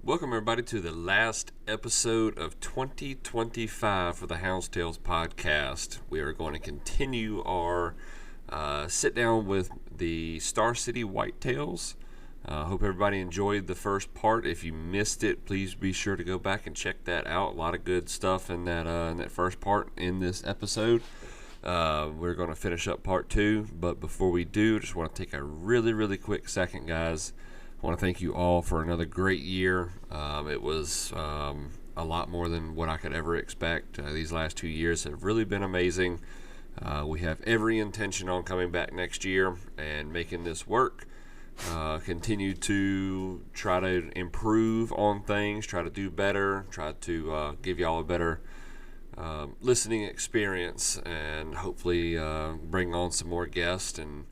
Welcome everybody to the last episode of 2025 for the Houndsmen podcast. We are going to continue our sit down with the Star City Whitetails. Hope everybody enjoyed the first part. If you missed it, please be sure to go back and check that out. A lot of good stuff in that first part in this episode. We're going to finish up part 2, but before we do, just want to take a really quick second, guys. I want to thank you all for another great year. It was a lot more than what I could ever expect. These last 2 years have really been amazing. We have every intention on coming back next year and making this work. Continue to try to improve on things, try to do better, try to give y'all a better listening experience, and hopefully bring on some more guests and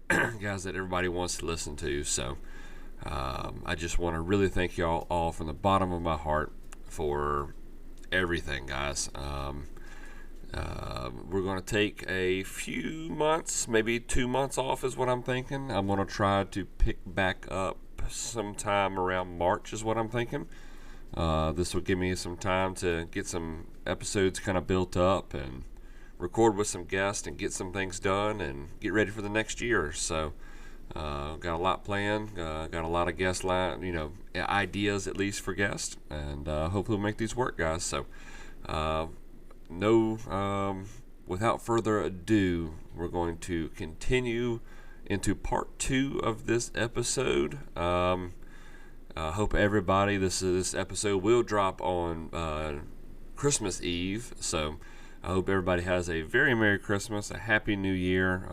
guys that everybody wants to listen to. So I just want to really thank y'all all from the bottom of my heart for everything, guys. We're going to take a few months, maybe 2 months off is what I'm thinking. I'm going to try to pick back up sometime around March is what I'm thinking. This will give me some time to get some episodes kind of built up and record with some guests and get some things done and get ready for the next year. So got a lot planned, got a lot of guest line, ideas at least for guests, and hopefully we'll make these work, guys. So without further ado, we're going to continue into part 2 of this episode. Hope everybody, this episode will drop on Christmas Eve, so I hope everybody has a very Merry Christmas, a Happy New Year.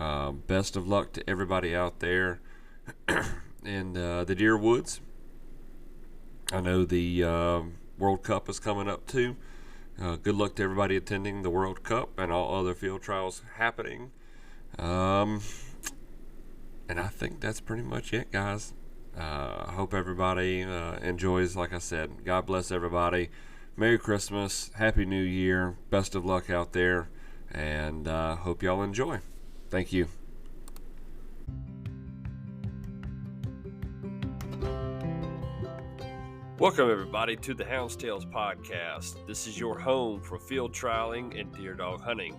Best of luck to everybody out there in the deer woods. I know the World Cup is coming up too. Good luck to everybody attending the World Cup and all other field trials happening. And I think that's pretty much it, guys. I hope everybody enjoys. Like I said, God bless everybody. Merry Christmas, Happy New Year, best of luck out there, and hope y'all enjoy. Thank you. Welcome everybody to the Houndsmen podcast. This is your home for field trialing and deer dog hunting.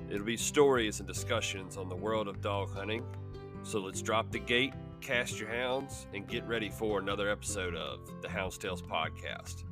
It'll be stories and discussions on the world of dog hunting. So let's drop the gate, cast your hounds, and get ready for another episode of the Houndsmen podcast.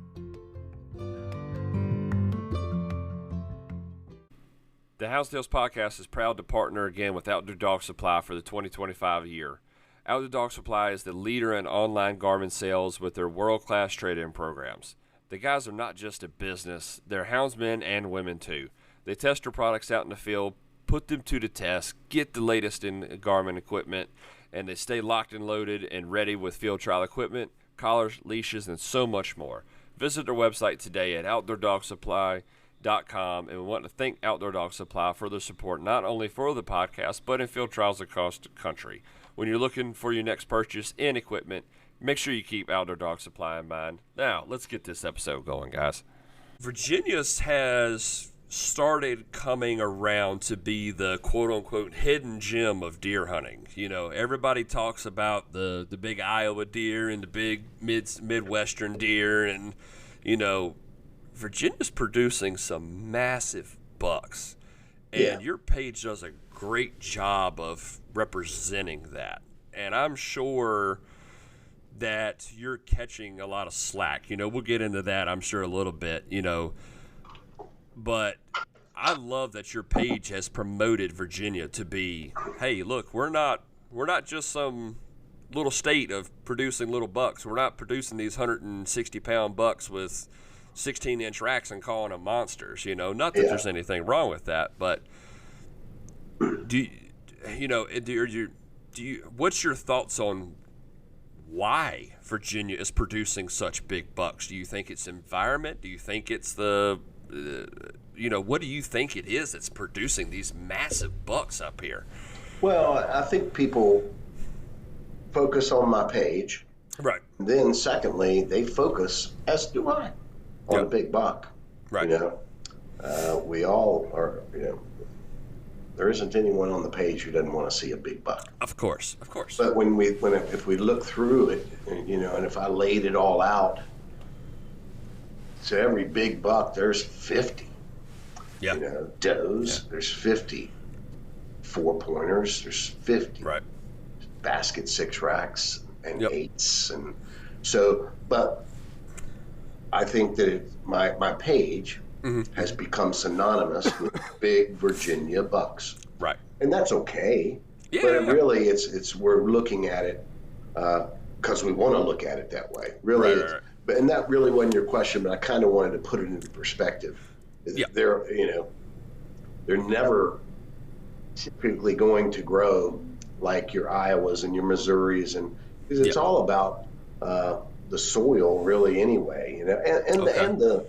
The Houndsmen podcast is proud to partner again with Outdoor Dog Supply for the 2025 year. Outdoor Dog Supply is the leader in online garment sales with their world-class trade-in programs. The guys are not just a business, they're houndsmen and women too. They test their products out in the field, put them to the test, get the latest in garment equipment, and they stay locked and loaded and ready with field trial equipment, collars, leashes, and so much more. Visit their website today at outdoordogsupply.com, and we want to thank Outdoor Dog Supply for their support not only for the podcast but in field trials across the country. When you're looking for your next purchase in equipment, make sure you keep Outdoor Dog Supply in mind. Now, let's get this episode going, guys. Virginia has started coming around to be the quote-unquote hidden gem of deer hunting. Everybody talks about the big Iowa deer and the big Midwestern deer, and, Virginia's producing some massive bucks. And your page does a great job of representing that. And I'm sure that you're catching a lot of slack. We'll get into that, I'm sure, a little bit, But I love that your page has promoted Virginia to be, hey, look, we're not just some little state of producing little bucks. We're not producing these 160-pound bucks with 16-inch racks and calling them monsters. Not that there's anything wrong with that, but what's your thoughts on why Virginia is producing such big bucks? Do you think it's environment? Do you think it's what do you think it is that's producing these massive bucks up here? Well, I think people focus on my page. Right. Then secondly, they focus, as do I, on a big buck. Right. We all are, there isn't anyone on the page who doesn't want to see a big buck. Of course. But if we look through it, and if I laid it all out to every big buck, there's 50. Yeah. You know, does, there's 50. 4-pointers, there's 50. Right. Basket 6 racks and Yep. 8s. And so, but I think that my page has become synonymous with big Virginia bucks. Right. And that's okay. Yeah, But yeah, yeah. really, it's we're looking at it because we want to look at it that way. Really, Right. But and that really wasn't your question, but I kind of wanted to put it into perspective. Yeah. They're never typically going to grow like your Iowas and your Missouris, and because it's all about the soil, really, anyway. You know, and the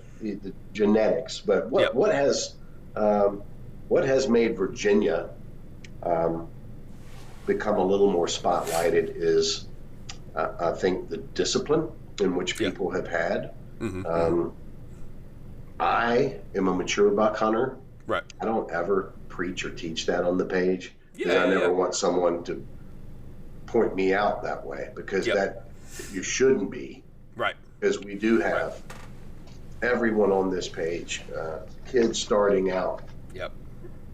genetics. But what has made Virginia become a little more spotlighted is, I think, the discipline in which people have had. I am a mature buck hunter. Right. I don't ever preach or teach that on the page. Yeah, I never want someone to point me out that way, because that you shouldn't be. Right. Because we do have everyone on this page, kids starting out,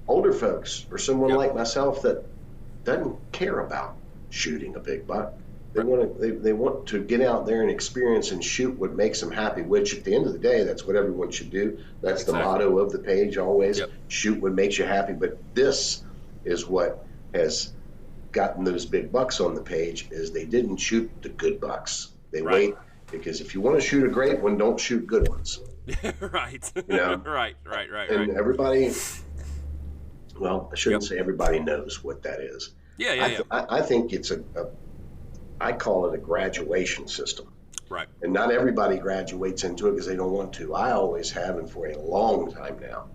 older folks, or someone like myself that doesn't care about shooting a big buck. They want to get out there and experience and shoot what makes them happy, which at the end of the day, that's what everyone should do. That's the motto of the page always. Shoot what makes you happy. But this is what has gotten those big bucks on the page, is they didn't shoot the good bucks. They wait, because if you want to shoot a great one, don't shoot good ones. Right. You know? Right. And everybody, well, I shouldn't say everybody knows what that is. I think it's I call it a graduation system. Right. And not everybody graduates into it because they don't want to. I always have, and for a long time now.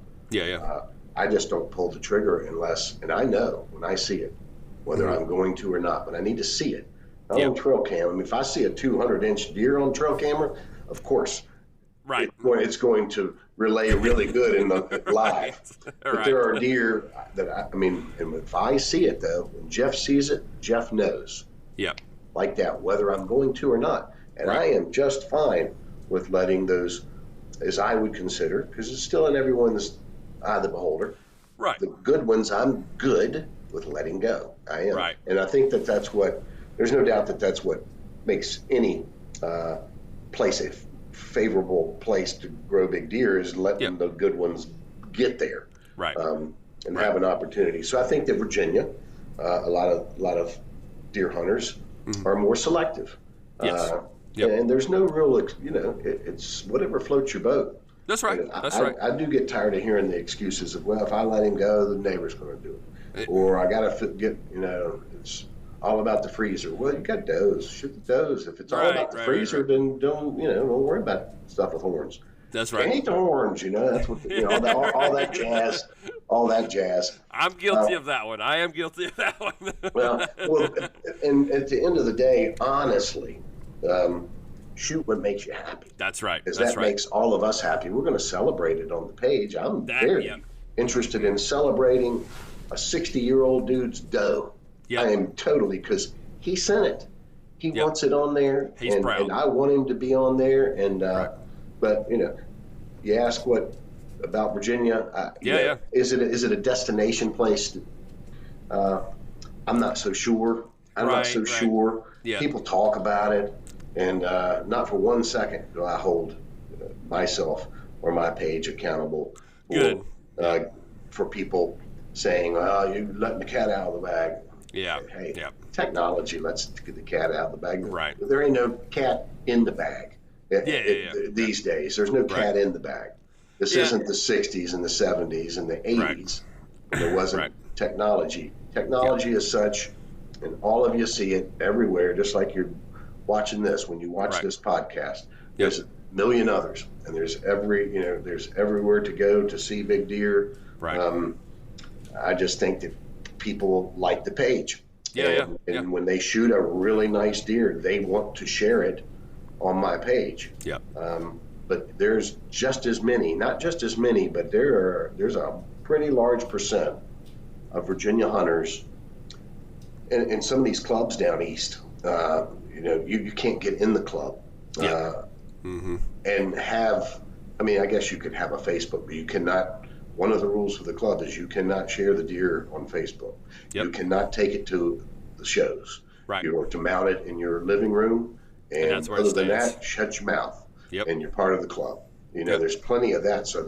I just don't pull the trigger unless, and I know when I see it, whether I'm going to or not, but I need to see it. Not on trail cam. I mean, if I see a 200-inch deer on trail camera, of course, it's going to relay really good in the live. But there are deer that and if I see it though, when Jeff sees it, Jeff knows. Like that, whether I'm going to or not. And I am just fine with letting those, as I would consider, because it's still in everyone's eye of the beholder. Right. The good ones, I'm good with letting go. I am. Right. And I think that's what, there's no doubt that's what makes any place a favorable place to grow big deer, is letting the good ones get there. Right. And have an opportunity. So I think that Virginia, a lot of deer hunters are more selective. And there's no real, it's whatever floats your boat. That's right. I do get tired of hearing the excuses of, well, if I let him go, the neighbor's going to do it. Or I got to get, it's all about the freezer. Well, you got does. Shoot the does. If it's all about the freezer, then don't worry about stuff with horns. That's right. Can't eat the horns, that's what, all that jazz. All that jazz. I'm guilty of that one. I am guilty of that one. well, and at the end of the day, honestly, shoot what makes you happy. That's right. Because that makes all of us happy. We're going to celebrate it on the page. I'm very interested in celebrating a 60-year-old dude's doe. I am totally, because he sent it. He wants it on there. He's proud. And I want him to be on there. And but you ask what about Virginia? Is it a destination place? I'm not so sure. I'm not so sure. People talk about it, and not for 1 second do I hold myself or my page accountable for people saying, "Well, you're letting the cat out of the bag." Hey, technology lets the cat out of the bag. Right. There ain't no cat in the bag. These days, there's no cat in the bag. This isn't the 60s and the 70s and the 80s. And there wasn't technology. Technology is such, and all of you see it everywhere, just like you're watching this. When you watch this podcast, there's a million others, and there's there's everywhere to go to see big deer. I just think that people like the page. And when they shoot a really nice deer, they want to share it on my page. But there's just as many, not just as many, but there's a pretty large percent of Virginia hunters in some of these clubs down east. You can't get in the club and have I mean, I guess you could have a Facebook, but you cannot. One of the rules of the club is you cannot share the deer on Facebook. Yep. You cannot take it to the shows. Right. You are to mount it in your living room, and that's where other than that, shut your mouth. Yep. And you're part of the club. You know, there's plenty of that. So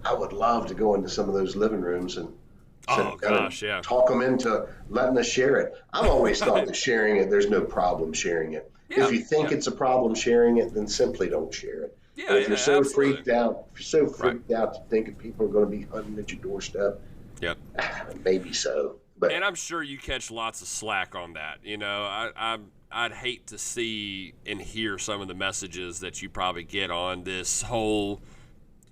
I would love to go into some of those living rooms and talk them into letting us share it. I've always thought that sharing it, there's no problem sharing it. Yeah. If you think it's a problem sharing it, then simply don't share it. Yeah, if you're so freaked out, to think that people are going to be hunting at your doorstep, maybe so. But and I'm sure you catch lots of slack on that. You know, I'd hate to see and hear some of the messages that you probably get on this whole,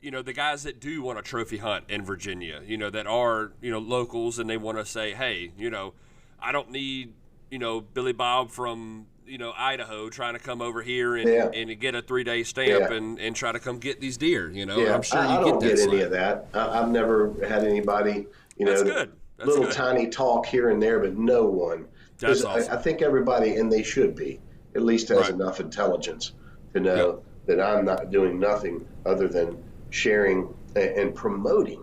you know, the guys that do want a trophy hunt in Virginia, you know, that are, you know, locals, and they want to say, hey, you know, I don't need, you know, Billy Bob from, you know, Idaho trying to come over here and get a 3-day stamp and try to come get these deer, you know. I'm sure I don't get any of that. I've never had anybody, you know, That's good. Tiny talk here and there, but no one. That's awesome. I think everybody, and they should be, at least has enough intelligence to know that I'm not doing nothing other than sharing and promoting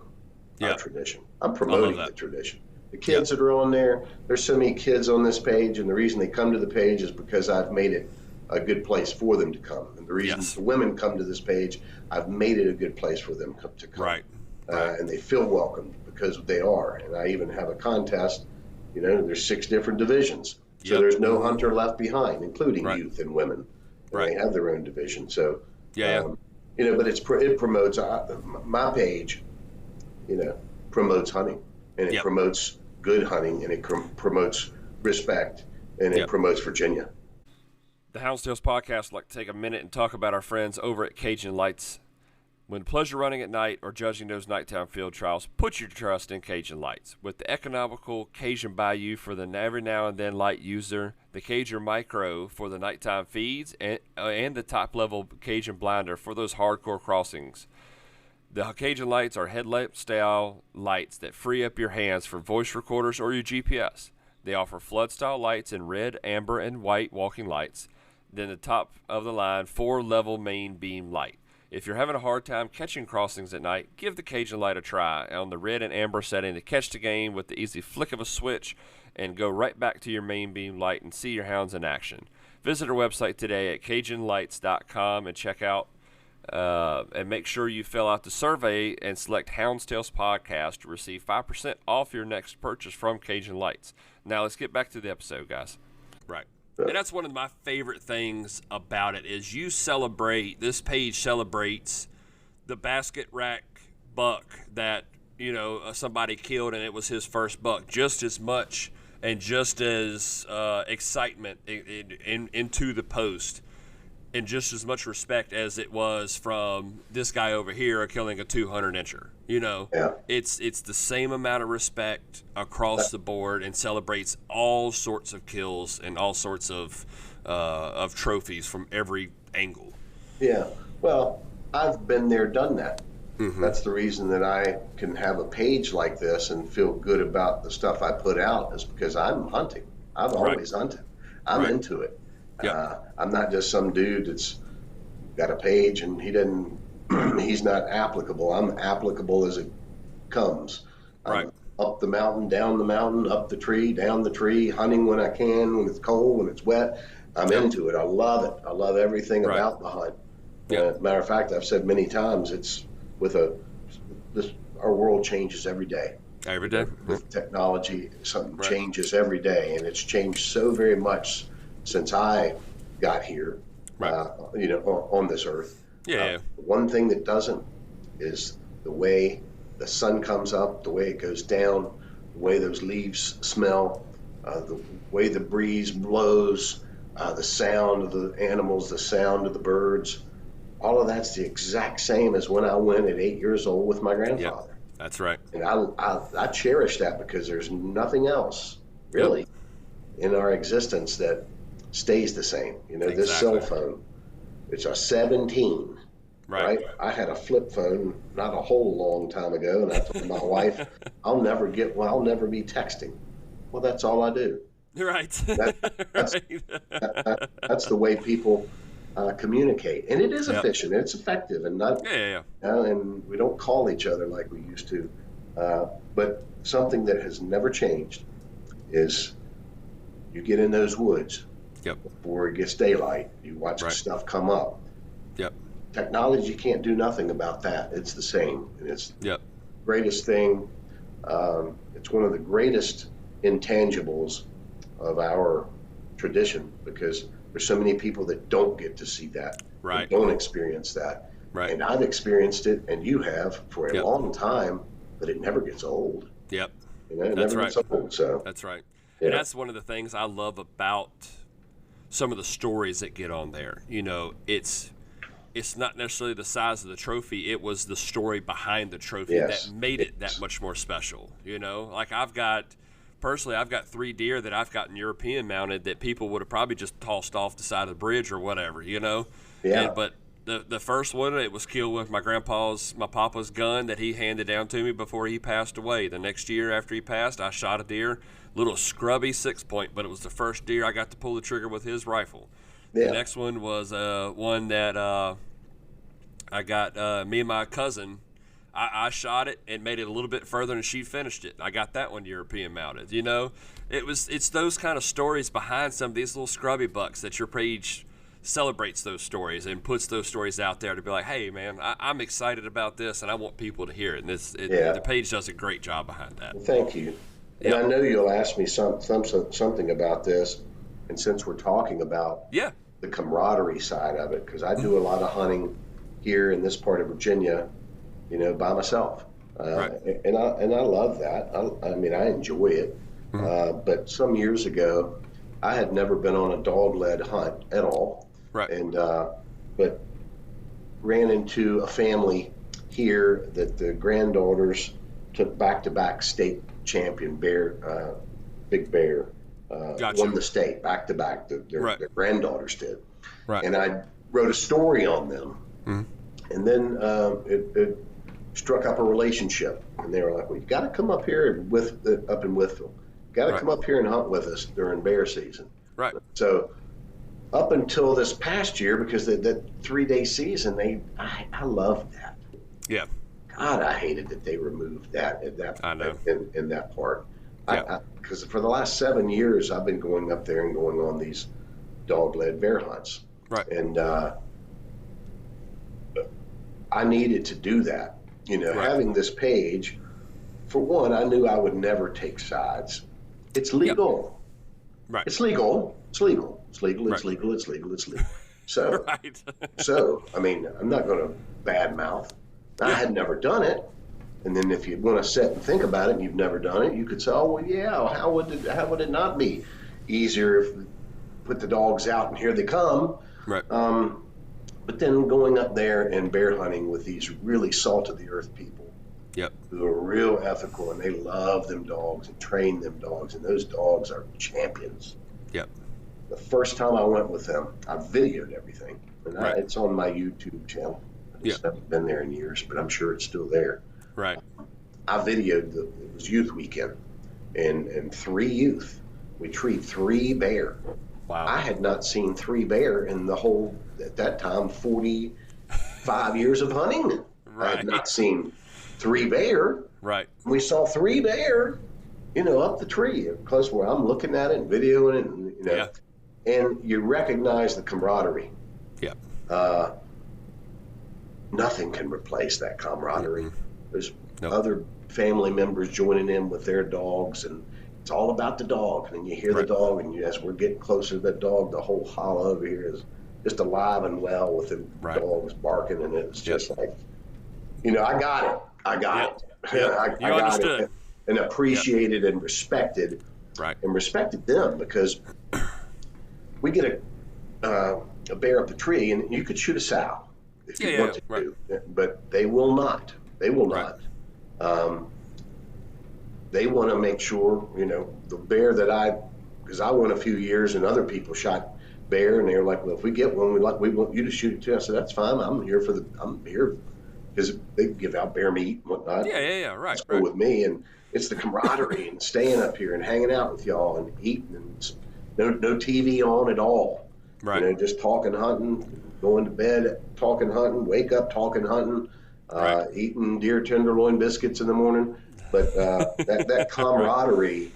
our tradition. I'm promoting the tradition. The kids that are on there's so many kids on this page, and the reason they come to the page is because I've made it a good place for them to come. And the reason the women come to this page, I've made it a good place for them to come. Right. And they feel welcomed because they are. And I even have a contest. You know, there's 6 different divisions. So there's no hunter left behind, including youth and women. And they have their own division. So, you know, but it promotes, my page, you know, promotes hunting. And it promotes good hunting, and it promotes respect, and it promotes Virginia. The Hounds podcast would like to take a minute and talk about our friends over at Cajun Lights. When pleasure running at night or judging those nighttime field trials, put your trust in Cajun Lights. With the economical Cajun Bayou for the every now and then light user, the Cajun Micro for the nighttime feeds, and the top-level Cajun Blinder for those hardcore crossings. The Cajun Lights are headlamp-style lights that free up your hands for voice recorders or your GPS. They offer flood-style lights in red, amber, and white walking lights. Then the top-of-the-line 4-level main beam light. If you're having a hard time catching crossings at night, give the Cajun Light a try on the red and amber setting to catch the game with the easy flick of a switch and go right back to your main beam light and see your hounds in action. Visit our website today at CajunLights.com and check out and make sure you fill out the survey and select Houndsales Podcast to receive 5% off your next purchase from Cajun Lights. Now let's get back to the episode, guys. Right. And that's one of my favorite things about it is this page celebrates the basket rack buck that, you know, somebody killed and it was his first buck just as much and just as excitement into the post. And just as much respect as it was from this guy over here killing a 200-incher. You know, it's the same amount of respect across the board and celebrates all sorts of kills and all sorts of trophies from every angle. Yeah, well, I've been there, done that. Mm-hmm. That's the reason that I can have a page like this and feel good about the stuff I put out is because I'm hunting. I've always hunted. I'm into it. I'm not just some dude that's got a page and he's not applicable. I'm applicable as it comes. I'm up the mountain, down the mountain, up the tree, down the tree, hunting when I can, when it's cold, when it's wet. I'm into it. I love it. I love everything about the hunt. Matter of fact, I've said many times, it's our world changes every day. Every day. With technology, something changes every day, and it's changed so very much since I got here, you know, on this earth. One thing that doesn't is the way the sun comes up, the way it goes down, the way those leaves smell, the way the breeze blows, the sound of the animals, the sound of the birds. All of that's the exact same as when I went at 8 years old with my grandfather. Yep, that's right. And I cherish that because there's nothing else really in our existence that stays the same. You know, this cell phone, it's a 17, right? I had a flip phone not a whole long time ago, and I told my wife, I'll never be texting. Well, that's all I do. Right. That's the way people communicate, and it is efficient, it's effective, and not and we don't call each other like we used to. But something that has never changed is you get in those woods before it gets daylight. You watch the stuff come up. Technology can't do nothing about that. It's the same, and it's the greatest thing. It's one of the greatest intangibles of our tradition, because there's so many people that don't get to see that, don't experience that. And I've experienced it, and you have, for a long time, but it never gets old. It never gets old. So that's right. And that's one of the things I love about some of the stories that get on there. You know, it's not necessarily the size of the trophy. It was the story behind the trophy that made it that much more special. You know, like I've got 3 deer that I've gotten European mounted that people would have probably just tossed off the side of the bridge or whatever, you know? But the first one, it was killed with my papa's gun that he handed down to me before he passed away. The next year after he passed, I shot a deer, little scrubby 6-point, but it was the first deer I got to pull the trigger with his rifle. The next one was one that I got me and my cousin. I shot it and made it a little bit further, and she finished it. I got that one European mounted. You know, it's those kind of stories behind some of these little scrubby bucks that your page celebrates those stories and puts those stories out there to be like, hey man, I'm excited about this and I want people to hear it. And the page does a great job behind that. Well, thank you. And I know you'll ask me something about this, and since we're talking about the camaraderie side of it, because I do a lot of hunting here in this part of Virginia, you know, by myself, and I love that. I mean, I enjoy it. But some years ago, I had never been on a dog-led hunt at all, and but ran into a family here that the granddaughters took back-to-back state champion bear, big bear, won the state back-to-back. Their granddaughters did, and I wrote a story on them, and then it struck up a relationship, and they were like, well, you got to come up here up in Withville. Got to come up here and hunt with us during bear season. So up until this past year, because that 3-day season, I loved that. God, I hated that they removed that in that part. Because for the last 7 years, I've been going up there and going on these dog-led bear hunts. And I needed to do that. You know, having this page, for one, I knew I would never take sides. It's legal. It's legal. It's legal. It's legal. It's legal. It's legal. It's legal. So, so I mean, I'm not going to badmouth. I had never done it. And then if you want to sit and think about it and you've never done it, you could say, oh, well, yeah, how would it not be easier if we put the dogs out and here they come? But then going up there and bear hunting with these really salt-of-the-earth people who are real ethical, and they love them dogs and train them dogs, and those dogs are champions. The first time I went with them, I videoed everything, and it's on my YouTube channel. I just haven't been there in years, but I'm sure it's still there. I videoed, it was youth weekend, and 3 youth. We treat 3 bear. I had not seen 3 bear in the whole, at that time, 45 years of hunting. I had not seen 3 bear. We saw 3 bear, you know, up the tree, close where I'm looking at it and videoing it, and, you know, and you recognize the camaraderie. Nothing can replace that camaraderie. There's other family members joining in with their dogs, and it's all about the dog. And you hear the dog, and as we're getting closer to the dog, the whole hollow over here is just alive and well with the dogs barking, and it's just like, you know, I got it. I got it, and appreciated and respected, and respected them, because we get a bear up the tree, and you could shoot a sow if you want to, but they will not. They will not. They want to make sure, you know, the bear that because I went a few years and other people shot bear, and they were like, well, if we get one, we want you to shoot it too. I said, that's fine. I'm here because they give out bear meat and whatnot. It's cool with me, and it's the camaraderie and staying up here and hanging out with y'all and eating, and no TV on at all. You know, just talking, hunting, going to bed talking hunting, wake up talking hunting, eating deer tenderloin biscuits in the morning. But that camaraderie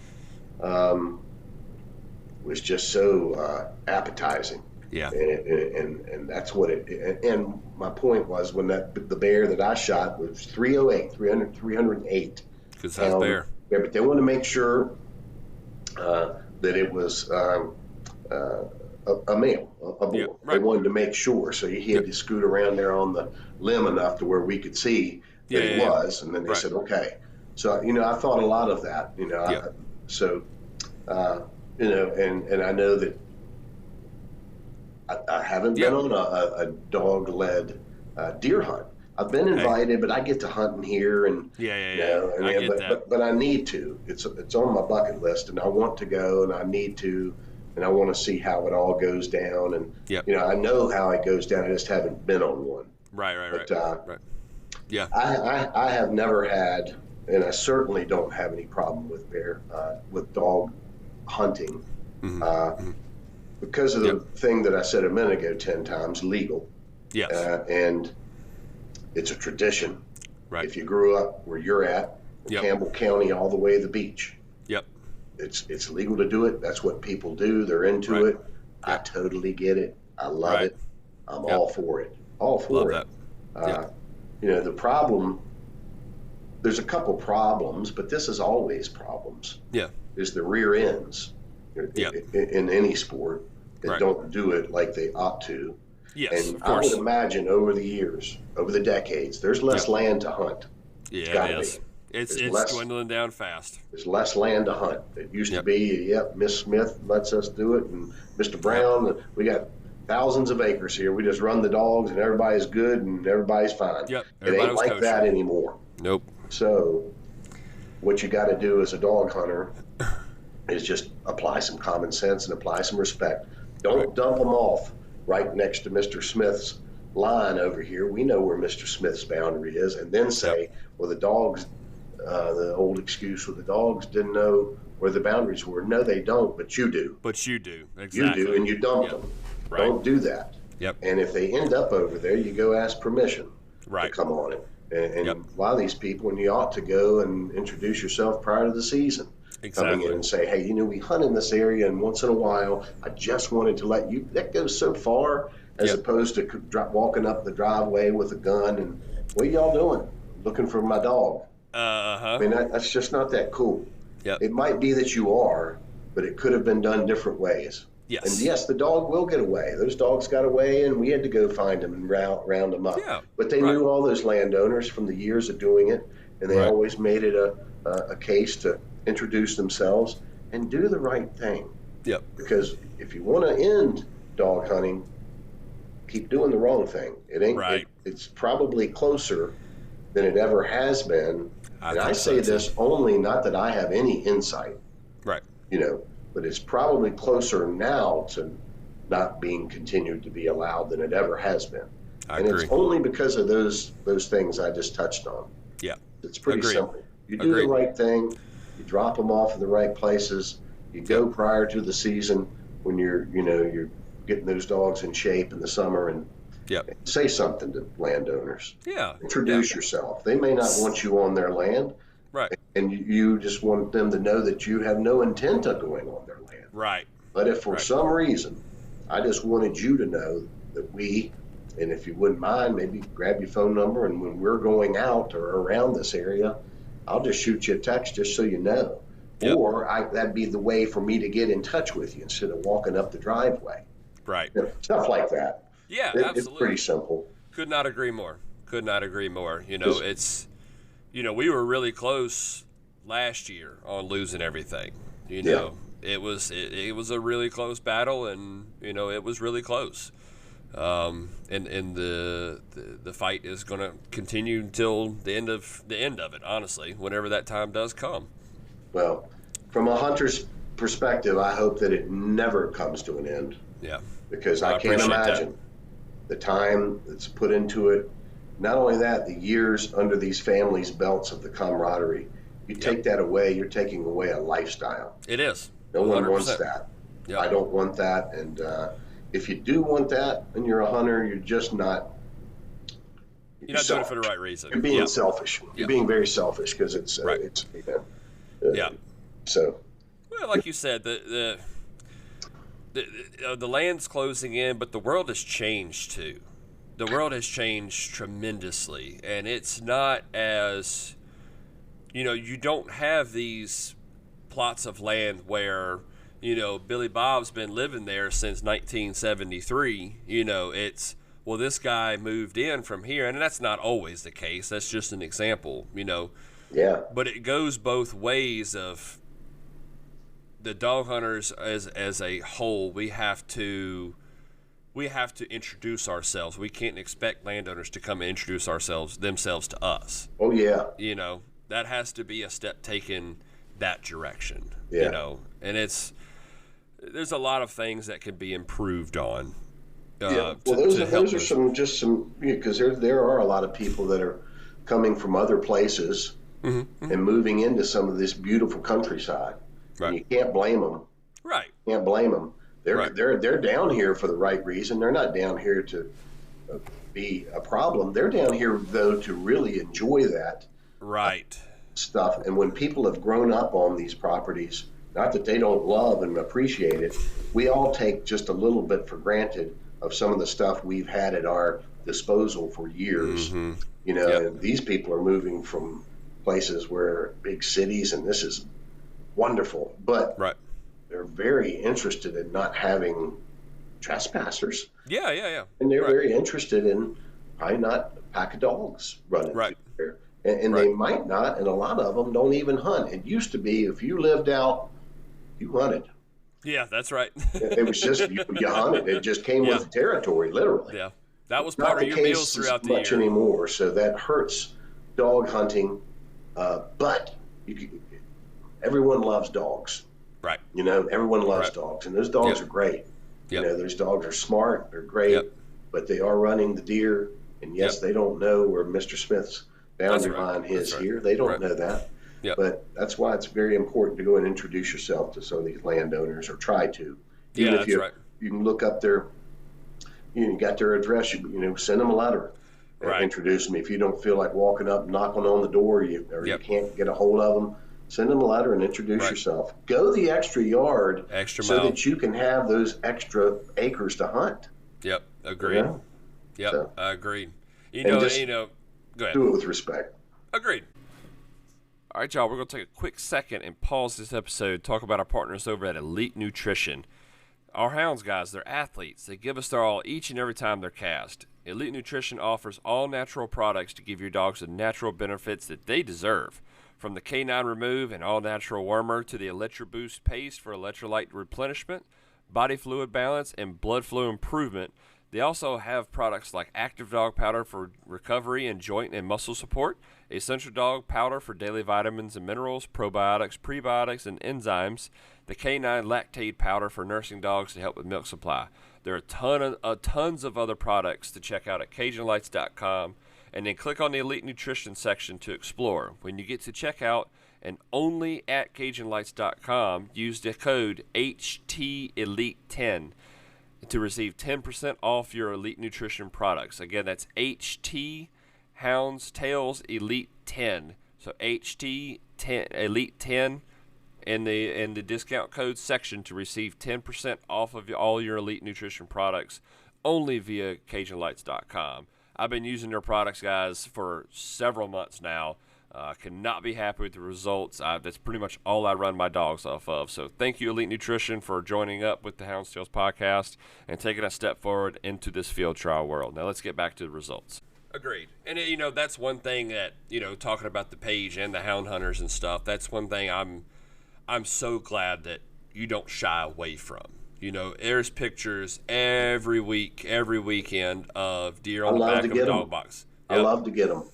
was just so appetizing. Yeah. And that's what it. And my point was when the bear that I shot was 308. Good size bear. Yeah, but they wanted to make sure that it was a male, a bull. Yeah, right. They wanted to make sure, so he had to scoot around there on the limb enough to where we could see that it was, and then they said, okay. So, I thought a lot of that, and I know that I haven't been on a dog-led deer hunt. I've been invited, but I get to hunting here, and but I need to. It's on my bucket list, and I want to go, and I need to, and I want to see how it all goes down, and I know how it goes down. I just haven't been on one. Right. Yeah. I have never had, and I certainly don't have any problem with with dog hunting, because of the thing that I said a minute ago 10 times, legal. Yes. And it's a tradition. Right. If you grew up where you're at, Campbell County, all the way to the beach. Yep. It's legal to do it. That's what people do. They're into it. I totally get it. I love it. I'm all for it. All for it. That. The problem, there's a couple problems, but this is always problems. Yeah. Is the rear ends in any sport that don't do it like they ought to. Yes, and I would imagine over the years, over the decades, there's less land to hunt. Yeah, it is. It's dwindling down fast. There's less land to hunt. It used to be, Miss Smith lets us do it, and Mr. Brown, we got thousands of acres here. We just run the dogs, and everybody's good, and everybody's fine. Yep. It ain't like that anymore. Nope. So what you got to do as a dog hunter is just apply some common sense and apply some respect. Don't dump them off right next to Mr. Smith's line over here. We know where Mr. Smith's boundary is, and then say, well, the dogs, the old excuse with the dogs didn't know where the boundaries were. No, they don't, but you do. Exactly. You do, and you dump them. Right. Don't do that. Yep. And if they end up over there, you go ask permission to come on it. And a lot of these people, and you ought to go and introduce yourself prior to the season. Exactly. Coming in and say, hey, we hunt in this area, and once in a while, I just wanted to let you. That goes so far, as opposed to walking up the driveway with a gun and, what are y'all doing? Looking for my dog. I mean, that's just not that cool. Yep. It might be that you are, but it could have been done different ways. Yes. And yes, the dog will get away. Those dogs got away, and we had to go find them and round them up. Yeah. But they knew all those landowners from the years of doing it, and they always made it a case to introduce themselves and do the right thing. Yep. Because if you want to end dog hunting, keep doing the wrong thing. It ain't. Right. It's probably closer than it ever has been. And I say this only not that I have any insight. Right. But it's probably closer now to not being continued to be allowed than it ever has been. I agree. It's only because of those things I just touched on. Yeah. It's pretty simple. You do the right thing. You drop them off in the right places. You go prior to the season when you're getting those dogs in shape in the summer, and say something to landowners. Yeah. Introduce yourself. They may not want you on their land. Right. And you just want them to know that you have no intent of going on their land. Right. But if for some reason, I just wanted you to know that and if you wouldn't mind, maybe grab your phone number, and when we're going out or around this area, I'll just shoot you a text just so you know. Yep. Or that'd be the way for me to get in touch with you instead of walking up the driveway. Right. Stuff like that. Yeah, absolutely. It's pretty simple. Could not agree more. It's, we were really close last year on losing everything. It was a really close battle, and it was really close. And the fight is going to continue until the end of it. Honestly, whenever that time does come. Well, from a hunter's perspective, I hope that it never comes to an end. Yeah. Because I can't imagine the time that's put into it. Not only that, the years under these families' belts of the camaraderie. You take that away, you're taking away a lifestyle. It is. No one wants that. Yep. I don't want that. And if you do want that and you're a hunter, you're just not. You're not doing it for the right reason. You're being selfish. You're being very selfish because it's right. It's So. Well, like you said, the land's closing in, but the world has changed too. The world has changed tremendously, and it's not as, you don't have these plots of land where, Billy Bob's been living there since 1973. It's, well, this guy moved in from here, and that's not always the case. That's just an example, Yeah. But it goes both ways of the dog hunters as a whole. We have to introduce ourselves. We can't expect landowners to come and introduce themselves to us. Oh yeah. That has to be a step taken that direction. Yeah. And there's a lot of things that can be improved on. Well, those are some because there are a lot of people that are coming from other places and moving into some of this beautiful countryside. Right. And you can't blame them. Right. Can't blame them. They're down here for the right reason. They're not down here to be a problem. They're down here though to really enjoy that stuff. And when people have grown up on these properties, not that they don't love and appreciate it, we all take just a little bit for granted of some of the stuff we've had at our disposal for years. And these people are moving from places where big cities, and this is wonderful, but they're very interested in not having trespassers. Yeah. And they're very interested in probably not a pack of dogs running through there. And they might not, and a lot of them don't even hunt. It used to be if you lived out, you hunted. Yeah, that's right. It was just, you hunted. It just came with the territory, literally. Yeah, that was part of your meals throughout the year. Not much anymore, so that hurts dog hunting. But everyone loves dogs. Right. Everyone loves dogs, and those dogs are great. Those dogs are smart, they're great, but they are running the deer, and yes, they don't know where Mr. Smith's boundary line is here. They don't know that. But that's why it's very important to go and introduce yourself to some of these landowners, or try to. Even if you can look up their, you got their address, send them a letter. Introduce them. If you don't feel like walking up and knocking on the door, you can't get a hold of them, send them a letter and introduce yourself. Go the extra yard so that you can have those extra acres to hunt. Yep, agreed. So, agreed. Go ahead. Do it with respect. Agreed. All right, y'all, we're going to take a quick second and pause this episode, talk about our partners over at Elite Nutrition. Our hounds, guys, they're athletes. They give us their all each and every time they're cast. Elite Nutrition offers all natural products to give your dogs the natural benefits that they deserve. From the Canine Remove and All Natural Wormer to the ElectroBoost Paste for electrolyte replenishment, body fluid balance, and blood flow improvement, they also have products like Active Dog Powder for recovery and joint and muscle support, Essential Dog Powder for daily vitamins and minerals, probiotics, prebiotics, and enzymes, the Canine Lactate Powder for nursing dogs to help with milk supply. There are tons of other products to check out at CajunLights.com, and then click on the Elite Nutrition section to explore. When you get to checkout, and only at CajunLights.com, use the code HTElite10 to receive 10% off your Elite Nutrition products. Again, that's HT Hounds Tails Elite 10. So HT 10 Elite 10 in the discount code section to receive 10% off of all your Elite Nutrition products only via CajunLights.com. I've been using their products, guys, for several months now. Cannot be happy with the results. That's pretty much all I run my dogs off of. So thank you, Elite Nutrition, for joining up with the Hounds podcast and taking a step forward into this field trial world. Now let's get back to the results. Agreed. And, that's one thing that, talking about the page and the hound hunters and stuff, that's one thing I'm so glad that you don't shy away from. There's pictures every week, every weekend of deer on the back of a dog box. Yep. I love to get them.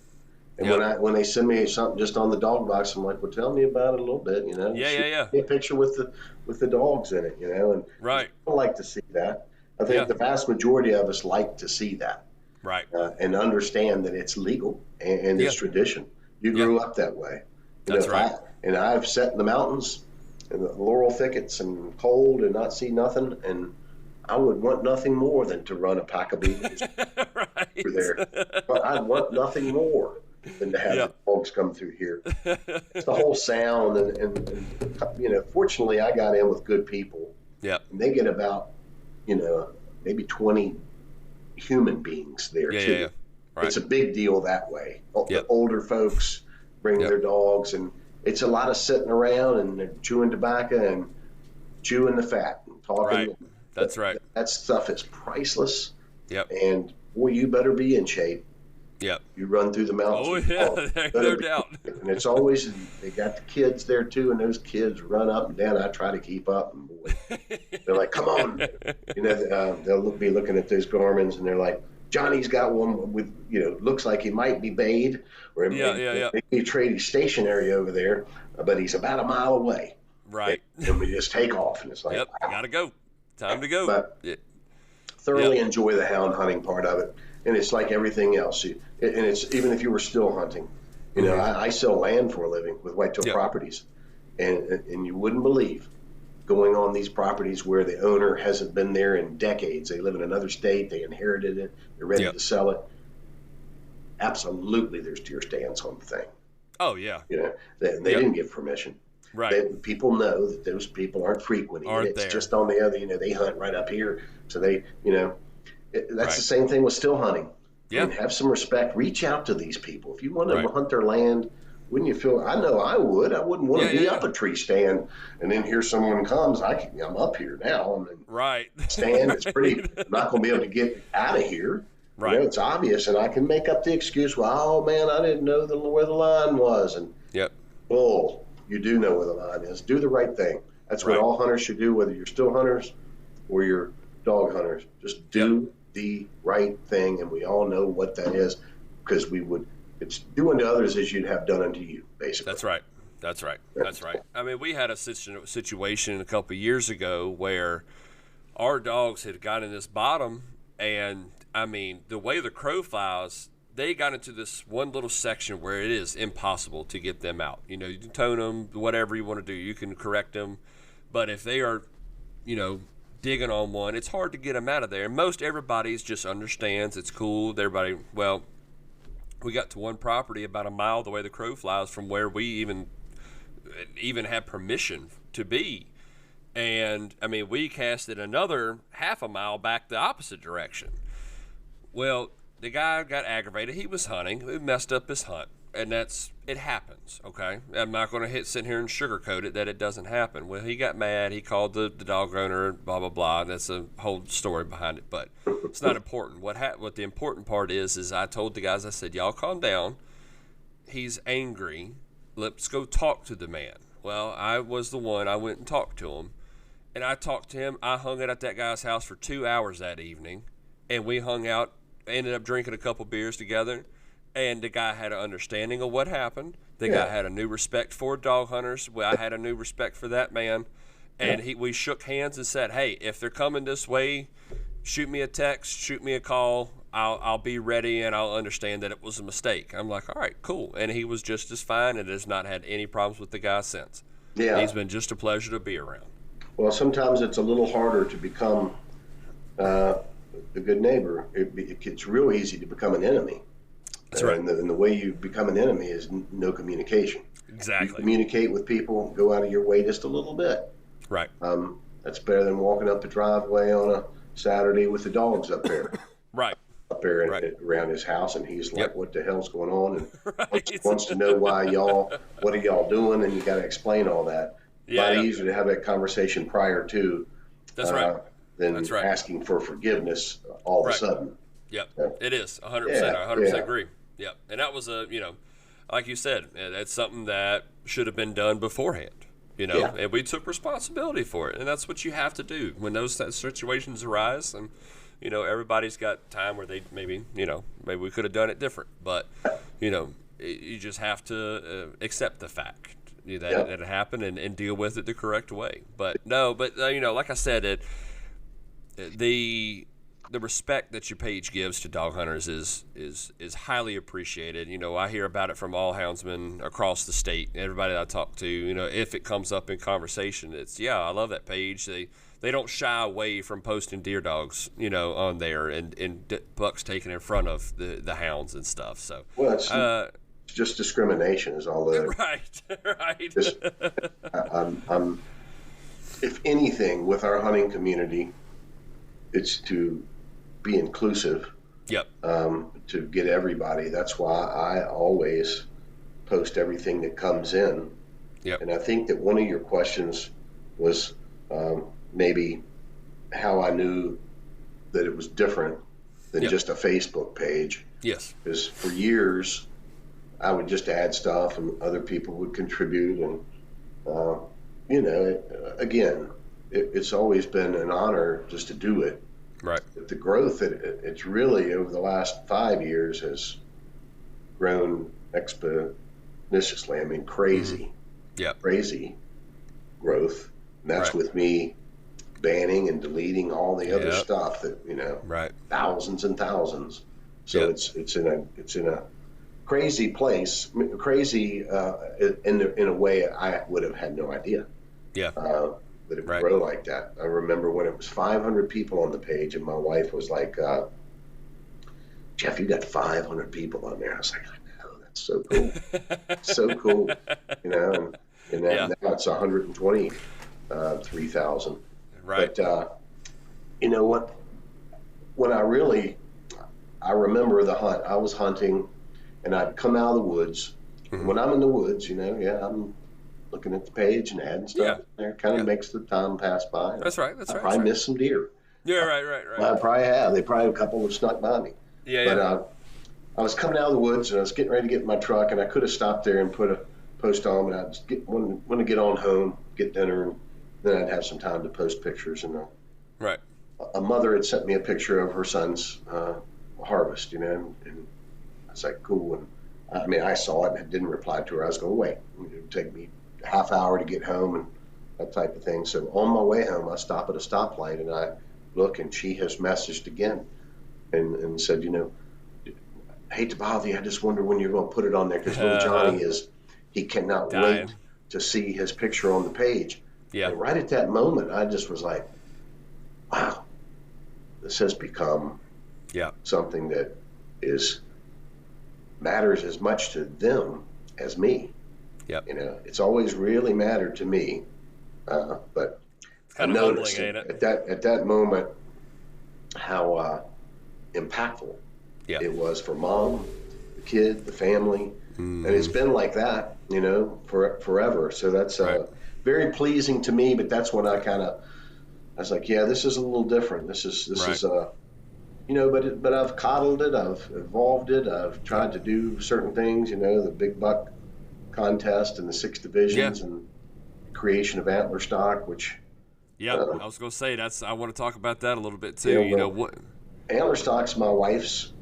And when they send me something just on the dog box, I'm like, well, tell me about it a little bit, Yeah. A picture with the dogs in it, and I like to see that. I think the vast majority of us like to see that. Right. And understand that it's legal and it's tradition. You grew up that way. That's right. And I've sat in the mountains in the laurel thickets and cold and not see nothing, and I would want nothing more than to run a pack of beagles through there. But I'd want nothing more than to have the dogs come through here. It's the whole sound, and fortunately, I got in with good people. Yeah. And they get about, maybe 20 human beings there too. Yeah. Right. It's a big deal that way. The older folks bring their dogs, and it's a lot of sitting around and they're chewing tobacco and chewing the fat and talking. Right. That's right. That stuff is priceless. Yep. And boy, you better be in shape. Yep. You run through the mountains. Oh yeah, no doubt. And it's always, they got the kids there too, and those kids run up and down. I try to keep up, and boy, they're like, "Come on!" They'll be looking at those Garmins, and they're like, "Johnny's got one with, looks like he might be bayed, or maybe trade. He's stationary over there, but he's about a mile away." Right. And we just take off, and it's like, "Yep, wow. Gotta go. Time to go." But thoroughly enjoy the hound hunting part of it. And it's like everything else. And it's, even if you were still hunting, I sell land for a living with whitetail properties. And you wouldn't believe, going on these properties where the owner hasn't been there in decades. They live in another state. They inherited it. They're ready to sell it. Absolutely, there's deer stands on the thing. Oh, yeah. They didn't give permission. Right. People know that those people aren't frequenting it. It's there. just on the other, they hunt right up here. So that's the same thing with still hunting. Yeah. I mean, have some respect. Reach out to these people. If you want to hunt their land, wouldn't you feel? I know I would. I wouldn't want to be up a tree stand, and then here someone comes. I'm up here now. Stand. It's pretty. I'm not going to be able to get out of here. Right. It's obvious, and I can make up the excuse. Well, oh man, I didn't know where the line was. And bull, you do know where the line is. Do the right thing. That's what all hunters should do, whether you're still hunters or you're dog hunters. Just do the right thing, and we all know what that is, because it's doing to others as you'd have done unto you, basically. That's right. I mean, we had a situation a couple of years ago where our dogs had gotten this bottom, and I mean, the way the crow flies, they got into this one little section where it is impossible to get them out. You can tone them, whatever you want to do, you can correct them, but if they are, digging on one, it's hard to get them out of there. And most everybody's just understands, it's cool. Everybody, we got to one property about a mile the way the crow flies from where we even had permission to be. And I mean, we casted another half a mile back the opposite direction. Well, the guy got aggravated. He was hunting. It messed up his hunt. And it happens, okay? I'm not going to sit here and sugarcoat it that it doesn't happen. Well, he got mad. He called the dog owner, blah, blah, blah. That's a whole story behind it. But it's not important. What the important part is I told the guys, I said, y'all calm down. He's angry. Let's go talk to the man. Well, I was the one. I went and talked to him. And I talked to him. I hung out at that guy's house for 2 hours that evening. And we hung out, ended up drinking a couple beers together. And the guy had an understanding of what happened. The guy had a new respect for dog hunters. I had a new respect for that man. And we shook hands and said, hey, if they're coming this way, shoot me a text, shoot me a call. I'll be ready, and I'll understand that it was a mistake. I'm like, all right, cool. And he was just as fine and has not had any problems with the guy since. Yeah. He's been just a pleasure to be around. Well, sometimes it's a little harder to become a good neighbor. It's real easy to become an enemy. That's right. And the way you become an enemy is no communication. Exactly. You communicate with people, go out of your way just a little bit. Right. That's better than walking up the driveway on a Saturday with the dogs up there. Right. Up there around his house, and he's like, what the hell's going on? And wants to know what are y'all doing? And you got to explain all that. A lot easier to have that conversation prior to than asking for forgiveness all of a sudden. Yep, it is 100%. I 100% agree. Yep, and that was like you said, that's something that should have been done beforehand. And we took responsibility for it, and that's what you have to do when those situations arise. And everybody's got time where they maybe we could have done it different, but you just have to accept the fact that it happened and deal with it the correct way. But like I said, the respect that your page gives to dog hunters is highly appreciated. You know, I hear about it from all houndsmen across the state. Everybody that I talk to, you know, if it comes up in conversation, it's, yeah, I love that page. They don't shy away from posting deer dogs, you know, on there and bucks taken in front of the hounds and stuff. So, well, it's just discrimination is all that. Right. Just, I'm, if anything, with our hunting community, it's to be inclusive. Yep. To get everybody. That's why I always post everything that comes in. Yep. And I think that one of your questions was maybe how I knew that it was different than just a Facebook page. Yes. Because for years, I would just add stuff and other people would contribute. And, you know, again, it's always been an honor just to do it. Right. But the growth, it's really over the last 5 years has grown exponentially. I mean, crazy. Mm-hmm. Yeah. Crazy growth. And that's with me banning and deleting all the other stuff that, you know, thousands and thousands. So it's in a crazy place, crazy in a way I would have had no idea. Yeah. That it would grow like that. I remember when it was 500 people on the page, and my wife was like, "Jeff, you got 500 people on there." I was like, "I know, that's so cool, so cool," you know. And now it's 123,000. Right. But you know what? When I remember the hunt. I was hunting, and I'd come out of the woods. Mm-hmm. When I'm in the woods, you know, I'm looking at the page and adding stuff there. Kind of makes the time pass by. That's right. I probably missed some deer. Yeah, right. I probably have. They probably a couple have snuck by me. But I was coming out of the woods and I was getting ready to get in my truck, and I could have stopped there and put a post on, but I just want to get on home, get dinner, and then I'd have some time to post pictures. And a mother had sent me a picture of her son's harvest, you know, and I was like, cool. And I mean, I saw it and I didn't reply to her. I was going, wait, it would take me a half hour to get home and that type of thing. So on my way home, I stop at a stoplight and I look, and she has messaged again and said, you know, I hate to bother you. I just wonder when you're going to put it on there, because little Johnny he cannot wait to see his picture on the page. Yeah. And right at that moment, I just was like, wow, this has become something that matters as much to them as me. Yep. You know, it's always really mattered to me, but I noticed at that moment how impactful it was for mom, the kid, the family, and it's been like that, you know, forever. So that's very pleasing to me. But that's when I was like, yeah, this is a little different. This is you know, but I've coddled it, I've evolved it, I've tried to do certain things, you know, the big buck contest and the 6 divisions and creation of antler stock, which I was going to say I want to talk about that a little bit too. You know what? Antler stock's my wife's.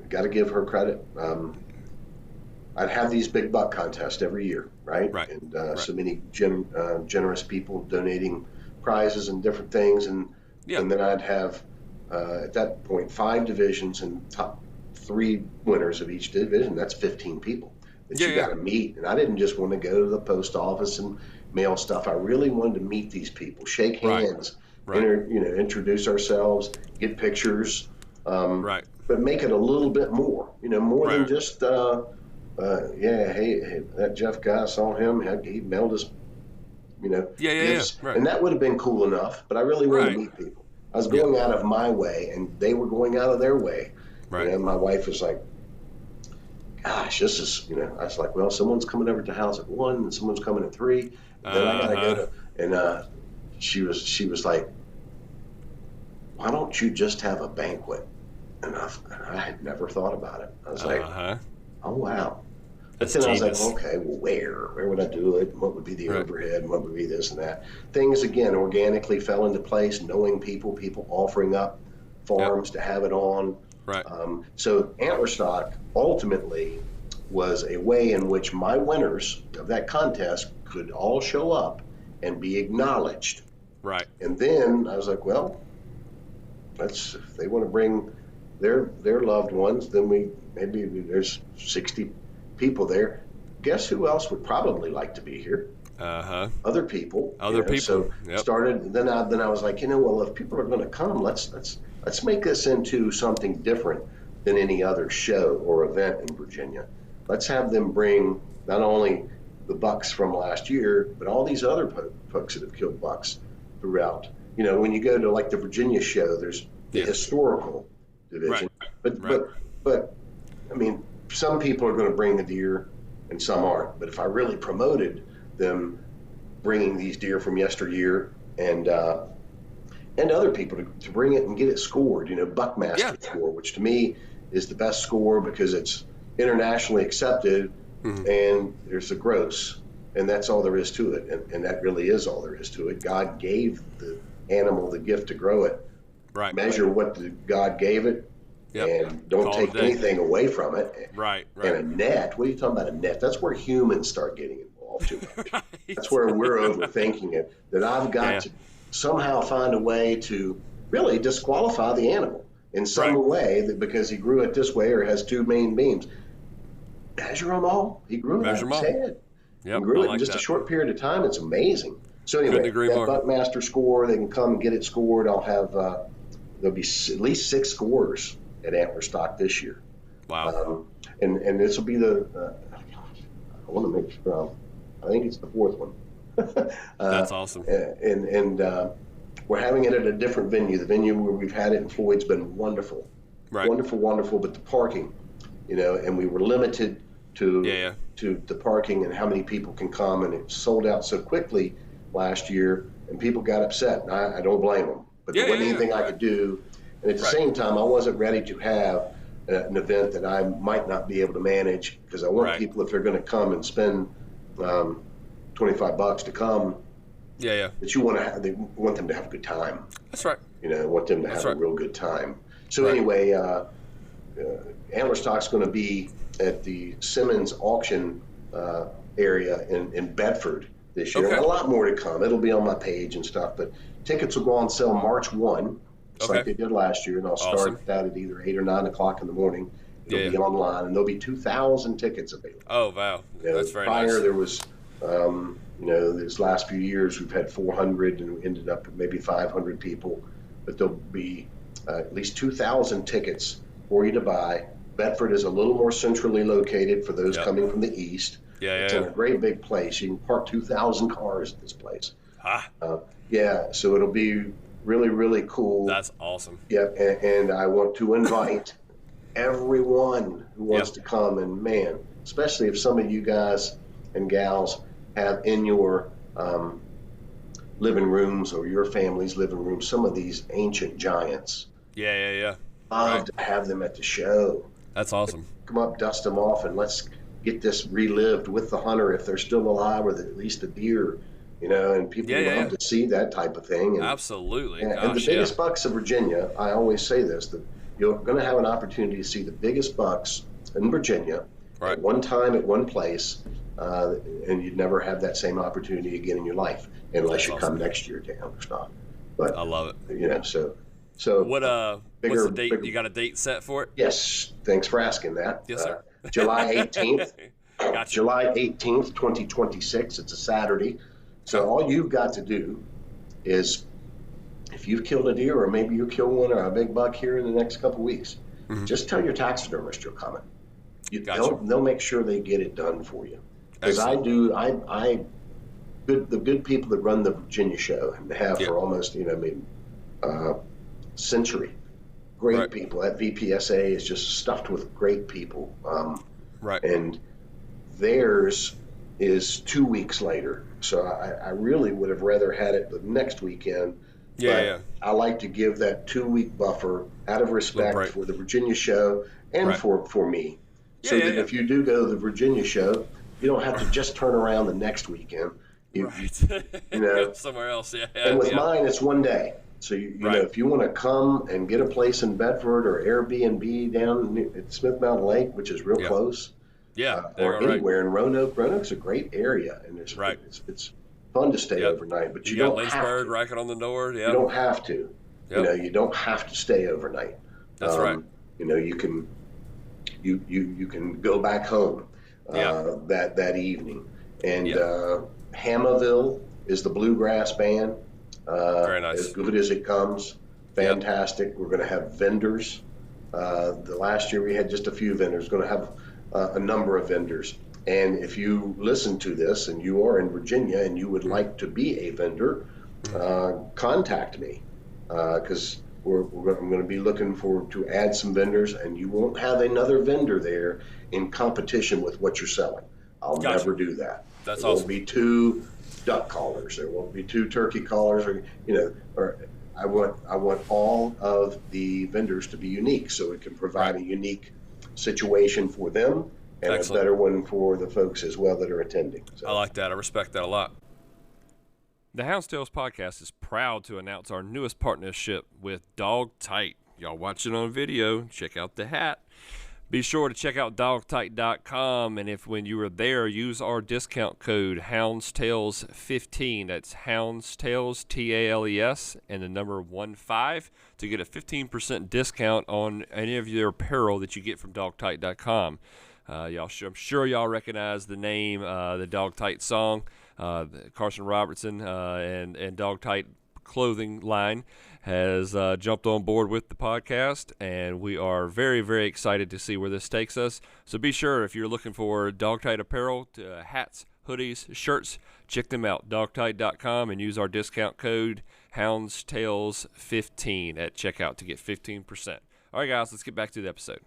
Got to give her credit. I'd have these big buck contests every year, right? And so many generous people donating prizes and different things, and then I'd have at that point 5 divisions and top 3 winners of each division. That's 15 people that you got to meet. And I didn't just want to go to the post office and mail stuff. I really wanted to meet these people, shake hands, introduce ourselves, get pictures, but make it a little bit more, you know, more than just, hey, that Jeff guy, I saw him, he mailed us, you know, gifts. And that would have been cool enough, but I really wanted to meet people. I was going out of my way, and they were going out of their way. And my wife was like, gosh, this is, you know, I was like, well, someone's coming over to the house at 1 and someone's coming at 3. And then I got to go to, and she was like, why don't you just have a banquet? And I had never thought about it. I was like, oh, wow. But then I was like, okay, well, where would I do it? What would be the overhead? And what would be this and that? Things, again, organically fell into place, knowing people offering up farms to have it on. So antler stock ultimately was a way in which my winners of that contest could all show up and be acknowledged. And then I was like, well, if they want to bring their loved ones, then maybe there's 60 people there. Guess who else would probably like to be here? Other people. So started. Then I was like, well, if people are going to come, let's make this into something different than any other show or event in Virginia. Let's have them bring not only the bucks from last year, but all these other folks that have killed bucks throughout. When you go to like the Virginia show, there's the historical division, but I mean, some people are going to bring the deer and some aren't. But if I really promoted them bringing these deer from yesteryear and other people to bring it and get it scored, Buckmaster score, which to me is the best score because it's internationally accepted, and there's a gross, and that's all there is to it, and that really is all there is to it. God gave the animal the gift to grow it. Right. Measure what God gave it, and don't take anything away from it. Right. And a net, what are you talking about, a net? That's where humans start getting involved too much. That's where we're overthinking it, that I've got to somehow find a way to really disqualify the animal in some way, that because he grew it this way or has two main beams. Measure them all. He grew it out of his head. He grew it in just a short period of time. It's amazing. So anyway, that Buckmaster score, they can come and get it scored. I'll have, there'll be at least 6 scorers at Antler Stock this year. Wow. And this will be I want to make sure, I think it's the 4th one. That's awesome. And we're having it at a different venue. The venue where we've had it in Floyd's been wonderful. Right. Wonderful, but the parking, and we were limited to the parking and how many people can come, and it sold out so quickly last year, and people got upset. And I don't blame them, but there wasn't anything I could do. And at the same time, I wasn't ready to have an event that I might not be able to manage, because I want people, if they're going to come and spend $25 to come, that you want to have, they want them to have a good time. That's right. Want them to have a real good time. So anyway, Antler Stock's going to be at the Simmons auction area in Bedford this year. Okay. A lot more to come. It'll be on my page and stuff, but tickets will go on sale March 1, just like they did last year, and I'll start that at either 8 or 9 o'clock in the morning. It'll be online, and there'll be 2,000 tickets available. Oh, wow. That's very nice. Prior, there was, these last few years, we've had 400, and we ended up with maybe 500 people, but there'll be at least 2,000 tickets for you to buy. Bedford is a little more centrally located for those coming from the east. It's in a great big place. You can park 2,000 cars at this place. So it'll be really, really cool. That's awesome. And I want to invite everyone who wants to come, and man, especially if some of you guys and gals have in your living rooms or your family's living room some of these ancient giants. Love to have them at the show. That's awesome. Come up, dust them off, and let's get this relived with the hunter if they're still alive, or at least the deer, and people love to see that type of thing. And, absolutely. And the biggest bucks of Virginia, I always say this, that you're going to have an opportunity to see the biggest bucks in Virginia at one time at one place, and you'd never have that same opportunity again in your life unless you come next year to Antler Stock. But I love it. So what what's the date? You got a date set for it? Yes, thanks for asking that. Yes, sir. July 18th. Gotcha. July 18th, 2026. It's a Saturday. So all you've got to do is, if you've killed a deer, or maybe you kill one or a big buck here in the next couple of weeks, just tell your taxidermist you're coming. They'll make sure they get it done for you. Because the good people that run the Virginia show and have for almost century. Great people. That VPSA is just stuffed with great people. And theirs is 2 weeks later. So I really would have rather had it the next weekend. I like to give that 2-week buffer out of respect for the Virginia show and for me. So that if you do go to the Virginia show, you don't have to just turn around the next weekend. Somewhere else. And with mine, it's one day. So, you know, if you want to come and get a place in Bedford or Airbnb down at Smith Mountain Lake, which is real close, or anywhere in Roanoke. Roanoke's a great area, and it's fun to stay overnight. But you don't got Lynchburg have to. right on the door. You don't have to. Yep. You don't have to stay overnight. That's right. You can go back home that evening. And Hammerville is the bluegrass band. Very nice. As good as it comes. Fantastic. Yep. We're going to have vendors. The last year we had just a few vendors. Going to have a number of vendors. And if you listen to this and you are in Virginia and you would like to be a vendor, contact me, because I'm going to be looking to add some vendors, and you won't have another vendor there in competition with what you're selling. I'll never do that. That's there awesome. Won't be two duck callers. There won't be two turkey callers, or I want all of the vendors to be unique, so it can provide a unique situation for them and a better one for the folks as well that are attending. So. I like that. I respect that a lot. The Hounds podcast is proud to announce our newest partnership with Dog Tight. Y'all watching on video, check out the hat. Be sure to check out dogtight.com, and if when you are there, use our discount code HoundsTales15. That's HoundsTales, Tales, and the number 15 to get a 15% discount on any of your apparel that you get from dogtight.com. I'm sure y'all recognize the name, the Dog Tight song. Carson Robertson and Dog Tight clothing line has jumped on board with the podcast, and we are very, very excited to see where this takes us. So be sure, if you're looking for Dog Tight apparel, hats, hoodies, shirts, check them out, dogtight.com, and use our discount code HoundsTales15 at checkout to get 15%. All right, guys, let's get back to the episode.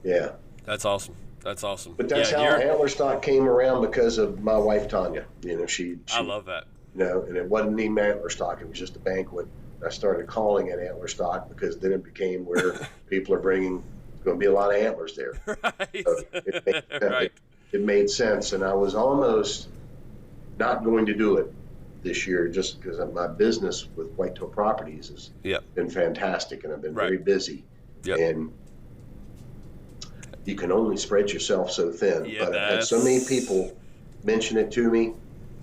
Yeah. That's awesome. That's awesome. But that's how antler stock came around, because of my wife, Tanya. She I love that. And it wasn't even antler stock. It was just a banquet. I started calling it antler stock because then it became where people are bringing, going to be a lot of antlers there. Right. So it made sense. And I was almost not going to do it this year just because of my business with Whitetail Properties has been fantastic, and I've been very busy. Yep. And you can only spread yourself so thin. Yeah, but I've had so many people mention it to me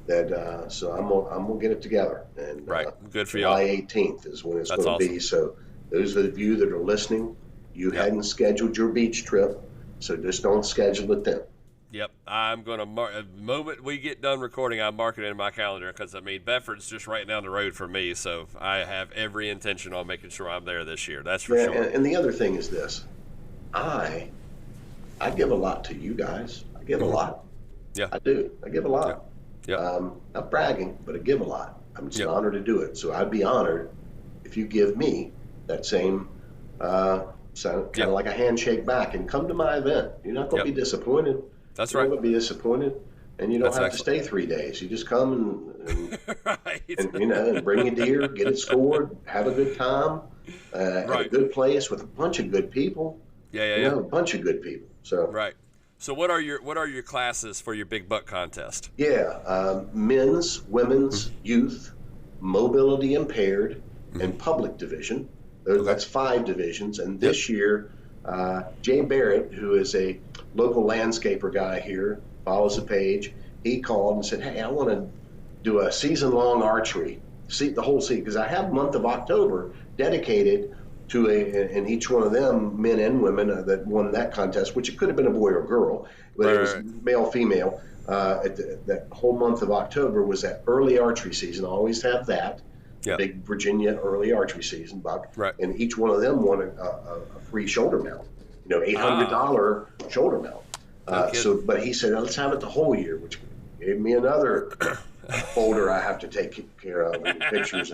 that so I'm gonna get it together. And good for July y'all. 18th is when it's going to be. Awesome. So those of you that are listening, you hadn't scheduled your beach trip, so just don't schedule it then. Yep, I'm going to the moment we get done recording, I'm marking it in my calendar, because Bedford's just right down the road for me, so I have every intention on making sure I'm there this year. That's for sure. And the other thing is this: I give a lot to you guys. I give a lot. Yeah, I do. I give a lot. Yeah. Not bragging, but I give a lot. I'm just honored to do it. So I'd be honored if you give me that same kind of like a handshake back and come to my event. You're not going to be disappointed. That's You're right. not going to be disappointed, and you don't have to stay 3 days. You just come and and bring your deer, get it scored, have a good time at a good place with a bunch of good people. A bunch of good people. So So what are your classes for your big buck contest? Men's, women's, youth, mobility impaired, and public division. That's 5 divisions. And this year, Jay Barrett, who is a local landscaper guy here, follows the page. He called and said, "Hey, I want to do a season-long archery, the whole season, because I have month of October dedicated to and each one of them, men and women, that won that contest, which it could have been a boy or girl, but it was male, female. That whole month of October was that early archery season. I always have that. Big Virginia early archery season, buck. And each one of them won a free shoulder mount, $800 shoulder mount. But he said, let's have it the whole year, which gave me another folder I have to take care of and pictures.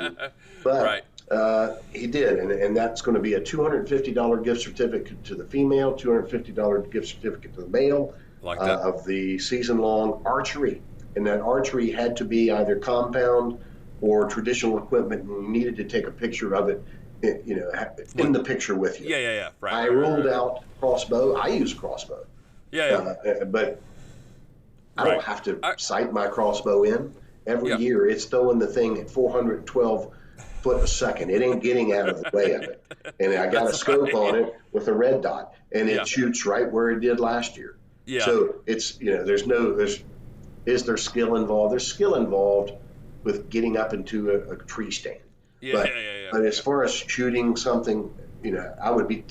He did, and that's going to be a $250 gift certificate to the female, $250 gift certificate to the male, of the season-long archery. And that archery had to be either compound or traditional equipment, and you needed to take a picture of it, in the picture with you. I ruled out crossbow. I use crossbow. But I don't have to sight my crossbow in. Every year, it's throwing the thing at 412 foot a second. It ain't getting out of the way of it. And I got a scope on it with a red dot, and it shoots right where it did last year. So it's, is there skill involved? There's skill involved with getting up into a tree stand. But as far as shooting something, I would be.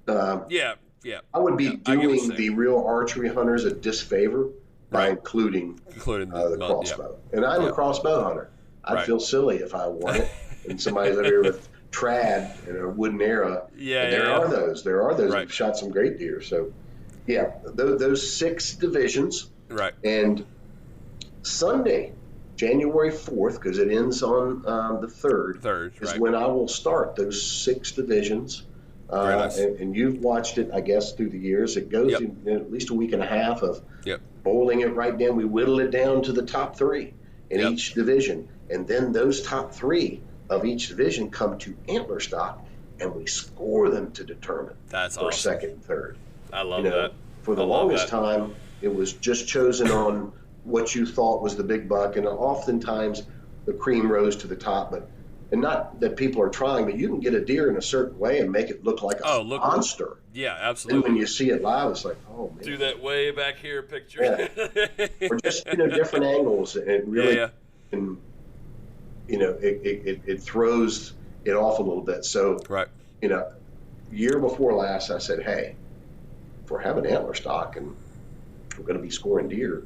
I would be doing the real archery hunters a disfavor by including the crossbow. And I'm a crossbow hunter. I'd feel silly if I won it and somebody's over here with trad and a wooden arrow. And there are those who've shot some great deer. So, those 6 divisions. Right. And Sunday, January 4th, because it ends on the 3rd, is when I will start those 6 divisions. Nice. And you've watched it, I guess, through the years. It goes in at least a week and a half of boiling it right down. We whittle it down to the top 3 in each division. And then those top 3 of each division come to antler stock, and we score them to determine first, second, and third. I love that. For the longest time, it was just chosen on what you thought was the big buck, and oftentimes the cream rose to the top. And not that people are trying, but you can get a deer in a certain way and make it look like a monster. Yeah, absolutely. And when you see it live, it's like, oh, man. Do that way back here picture. Yeah. Or just, different angles. And it really, and, it throws it off a little bit. So, year before last, I said, hey, if we're having antler stock and we're going to be scoring deer,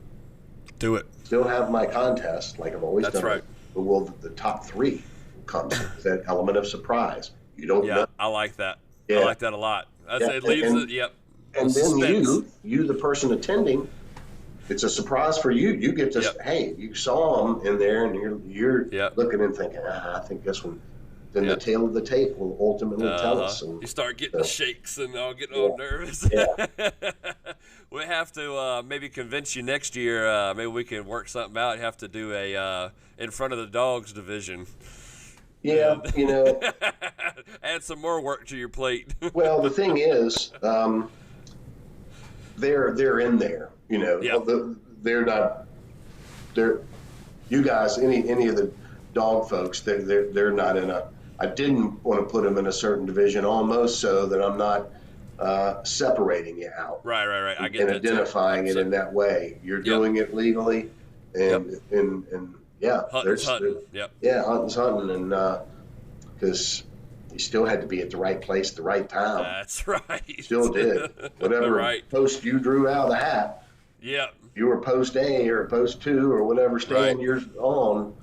do it. Still have my contest like I've always done. That's right. But will the top 3 comes that element of surprise. You don't know. I like that. I like that a lot. It leaves it, And then you, the person attending, it's a surprise for you. You get to, hey, you saw them in there, and you're looking and thinking, I think this one. Then the tail of the tape will ultimately tell us. And, you start getting the shakes and I'll get all nervous. Yeah. We have to maybe convince you next year. Maybe we can work something out. You have to do a in front of the dogs division. Yeah, add some more work to your plate. Well, the thing is, they're in there. They're not. You guys, any of the dog folks, they're not in a. I didn't want to put them in a certain division, almost so that I'm not separating you out. Right. I get that. And identifying it in that way. You're doing it legally, and hunting's hunting. Hunting's hunting, and because you still had to be at the right place at the right time. That's right. You still did. Whatever post you drew out of the hat. Yeah. You were post A or post 2 or whatever stand you're on.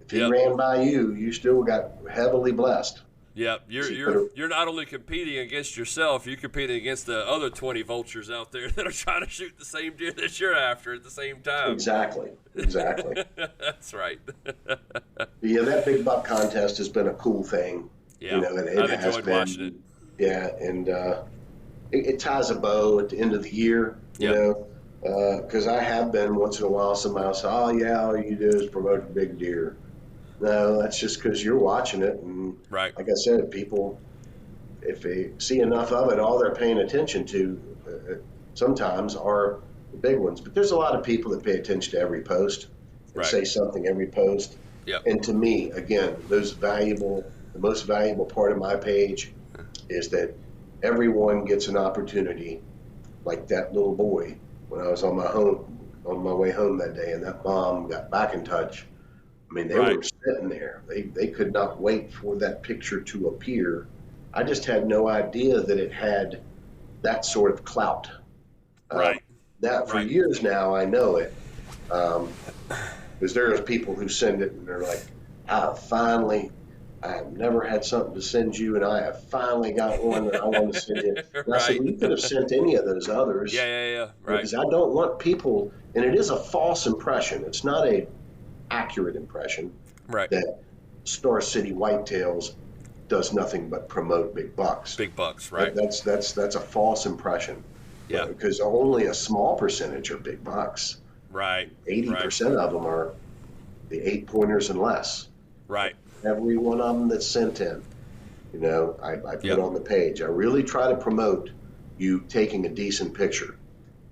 If he ran by you, you still got heavily blessed. Yeah, you're not only competing against yourself, you're competing against the other 20 vultures out there that are trying to shoot the same deer that you're after at the same time. Exactly. That's right. That big buck contest has been a cool thing. Yeah, I've enjoyed watching it. Yeah, and it ties a bow at the end of the year, because I have been once in a while, somebody will say, all you do is promote a big deer. No, that's just because you're watching it. And like I said, people, if they see enough of it, all they're paying attention to sometimes are the big ones. But there's a lot of people that pay attention to every post and say something every post. Yep. And to me, again, the most valuable part of my page is that everyone gets an opportunity, like that little boy when I was on my way home that day, and that mom got back in touch. I mean, they were sitting there. They could not wait for that picture to appear. I just had no idea that it had that sort of clout. For years now, I know it. Because there's people who send it and they're like, I have never had something to send you, and I have finally got one that I want to send you. And I said, you could have sent any of those others. Right. Because I don't want people, and it is a false impression. It's not a accurate impression that Star City Whitetails does nothing but promote big bucks. Big bucks, right? That's a false impression. Yeah. Because only a small percentage are big bucks. Right. 80% of them are the 8-pointers and less. Right. Every one of them that's sent in, I put on the page. I really try to promote you taking a decent picture.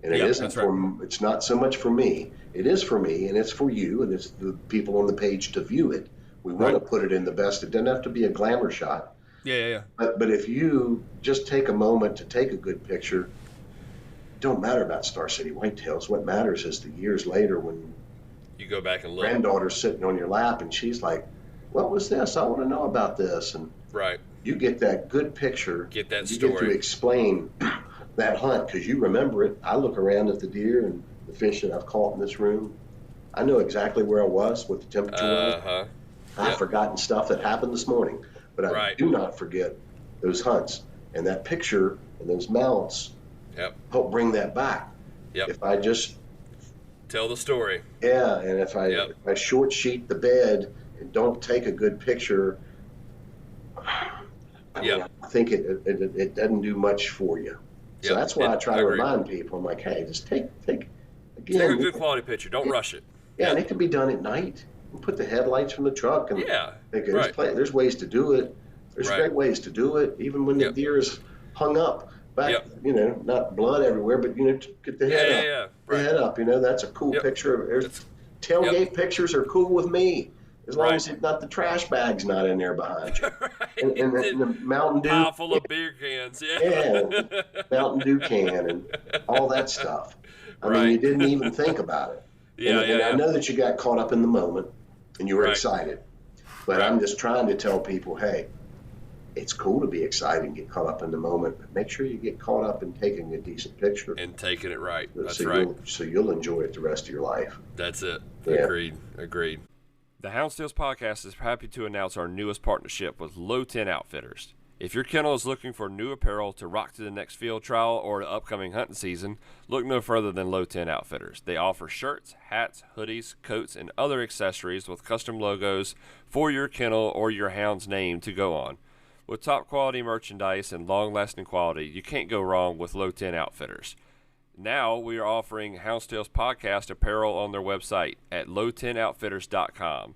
And it isn't it's not so much for me. It is for me, and it's for you, and it's the people on the page to view it. We want to put it in the best. It doesn't have to be a glamour shot. Yeah. But if you just take a moment to take a good picture, it don't matter about Star City Whitetails. What matters is the years later when you go back and look. Granddaughter's sitting on your lap, and she's like, what was this? I want to know about this. And right. You get that good picture. Get that you story. You get to explain that hunt because you remember it. I look around at the deer and the fish that I've caught in this room. I know exactly where I was, what the temperature was. I've forgotten stuff that happened this morning, but I do not forget those hunts. And that picture and those mounts help bring that back. If I just tell the story. Yeah, and if I short sheet the bed and don't take a good picture, I mean, I think it doesn't do much for you. So that's why I try to remind people. I'm like, hey, just take a good quality picture. Don't rush it. Yeah, and it can be done at night. You put the headlights from the truck and there's ways to do it. There's great ways to do it, even when the deer is hung up back. You know, not blood everywhere, but get the head up. The head up. That's a cool picture. Tailgate pictures are cool with me. As long as it's not the trash bag's not in there behind you. And the Mountain Dew. Pile full of beer cans. Mountain Dew can and all that stuff. I mean, you didn't even think about it. And I know that you got caught up in the moment and you were excited. But I'm just trying to tell people, hey, it's cool to be excited and get caught up in the moment, but make sure you get caught up in taking a decent picture. And taking it right. That's so you'll enjoy it the rest of your life. That's it. Agreed. The Hounds podcast is happy to announce our newest partnership with Low 10 Outfitters. If your kennel is looking for new apparel to rock to the next field trial or the upcoming hunting season, look no further than Low 10 Outfitters. They offer shirts, hats, hoodies, coats, and other accessories with custom logos for your kennel or your hound's name to go on. With top quality merchandise and long-lasting quality, you can't go wrong with Low 10 Outfitters. Now we are offering Houndstales podcast apparel on their website at low10outfitters.com.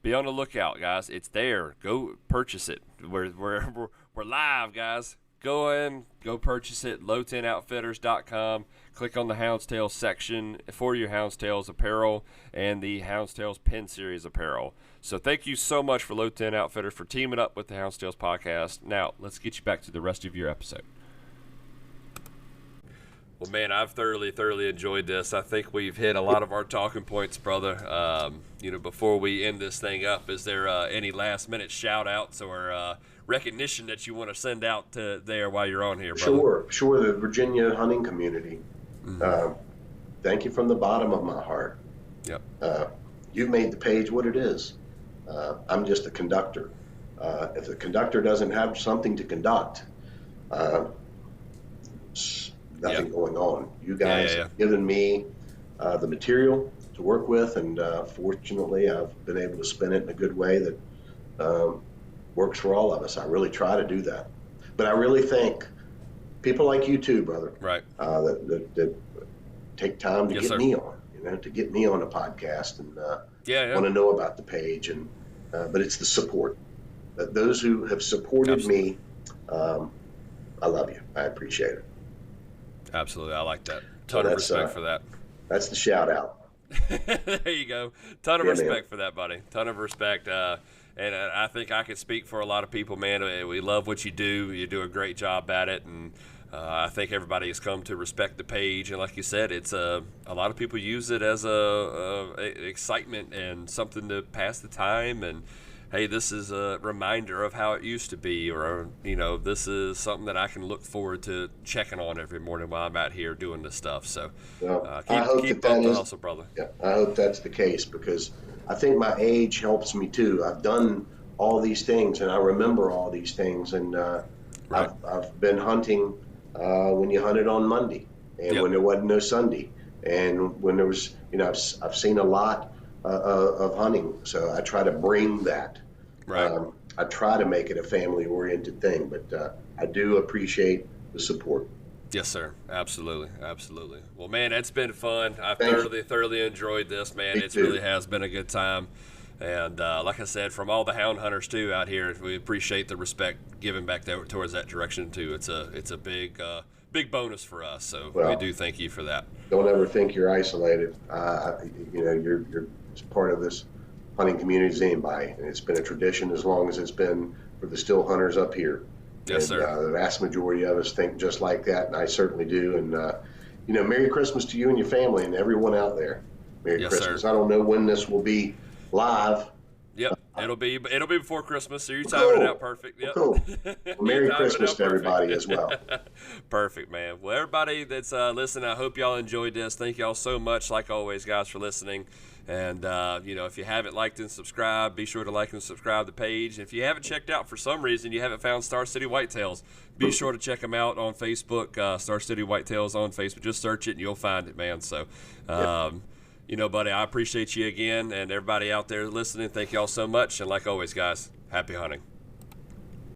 Be on the lookout, guys. It's there. Go purchase it. We're live, guys. Go in, go purchase it. low10outfitters.com. Click on the Houndstales section for your Houndstales apparel and the Houndstales Pin Series apparel. So thank you so much for Low 10 Outfitters for teaming up with the Houndstales podcast. Now let's get you back to the rest of your episode. Well, man, I've thoroughly enjoyed this. I think we've hit a lot of our talking points, brother. Before we end this thing up, is there any last-minute shout-outs or recognition that you want to send out to there while you're on here, brother? Sure. The Virginia hunting community. Thank you from the bottom of my heart. You've made the page what it is. I'm just a conductor. If the conductor doesn't have something to conduct, nothing going on. You guys have given me the material to work with, and fortunately I've been able to spin it in a good way that works for all of us. I really try to do that. But I really thank people like you too, brother, that take time to get me on, to get me on a podcast and want to know about the page. And but it's the support. Those who have supported me, I love you. I appreciate it. Absolutely. I like that. Ton of respect for that. That's the shout out. There you go. Ton of respect for that, buddy. Ton of respect. And I think I could speak for a lot of people, man. We love what you do. You do a great job at it. And I think everybody has come to respect the page. And like you said, it's a lot of people use it as a excitement and something to pass the time. And hey, this is a reminder of how it used to be, or, this is something that I can look forward to checking on every morning while I'm out here doing this stuff. So keep up the hustle, brother. Yeah, I hope that's the case, because I think my age helps me too. I've done all these things and I remember all these things. And I've been hunting when you hunted on Monday and when there wasn't no Sunday. And when there was, I've seen a lot of hunting. So I try to bring that. I try to make it a family-oriented thing, but I do appreciate the support. Yes, sir. Absolutely. Well, man, that's been fun. I've thoroughly enjoyed this, man. It really has been a good time. And like I said, from all the hound hunters too out here, we appreciate the respect given back there towards that direction too. It's a big bonus for us. So we do thank you for that. Don't ever think you're isolated. You're part of this hunting community as anybody, and it's been a tradition as long as it's been for the still hunters up here. Yes, sir. The vast majority of us think just like that, and I certainly do. And Merry Christmas to you and your family and everyone out there. Merry Christmas. Sir. I don't know when this will be live. Yep. It'll be before Christmas, so you timed it out perfect. Yep. Cool. Well, Merry Christmas to everybody as well. Perfect, man. Well, everybody that's listening, I hope y'all enjoyed this. Thank y'all so much, like always, guys, for listening. And, if you haven't liked and subscribed, be sure to like and subscribe the page. And if you haven't checked out, for some reason, you haven't found Star City Whitetails, be sure to check them out on Facebook, Star City Whitetails on Facebook. Just search it and you'll find it, man. So, buddy, I appreciate you again, and everybody out there listening, thank y'all so much. And like always, guys, happy hunting.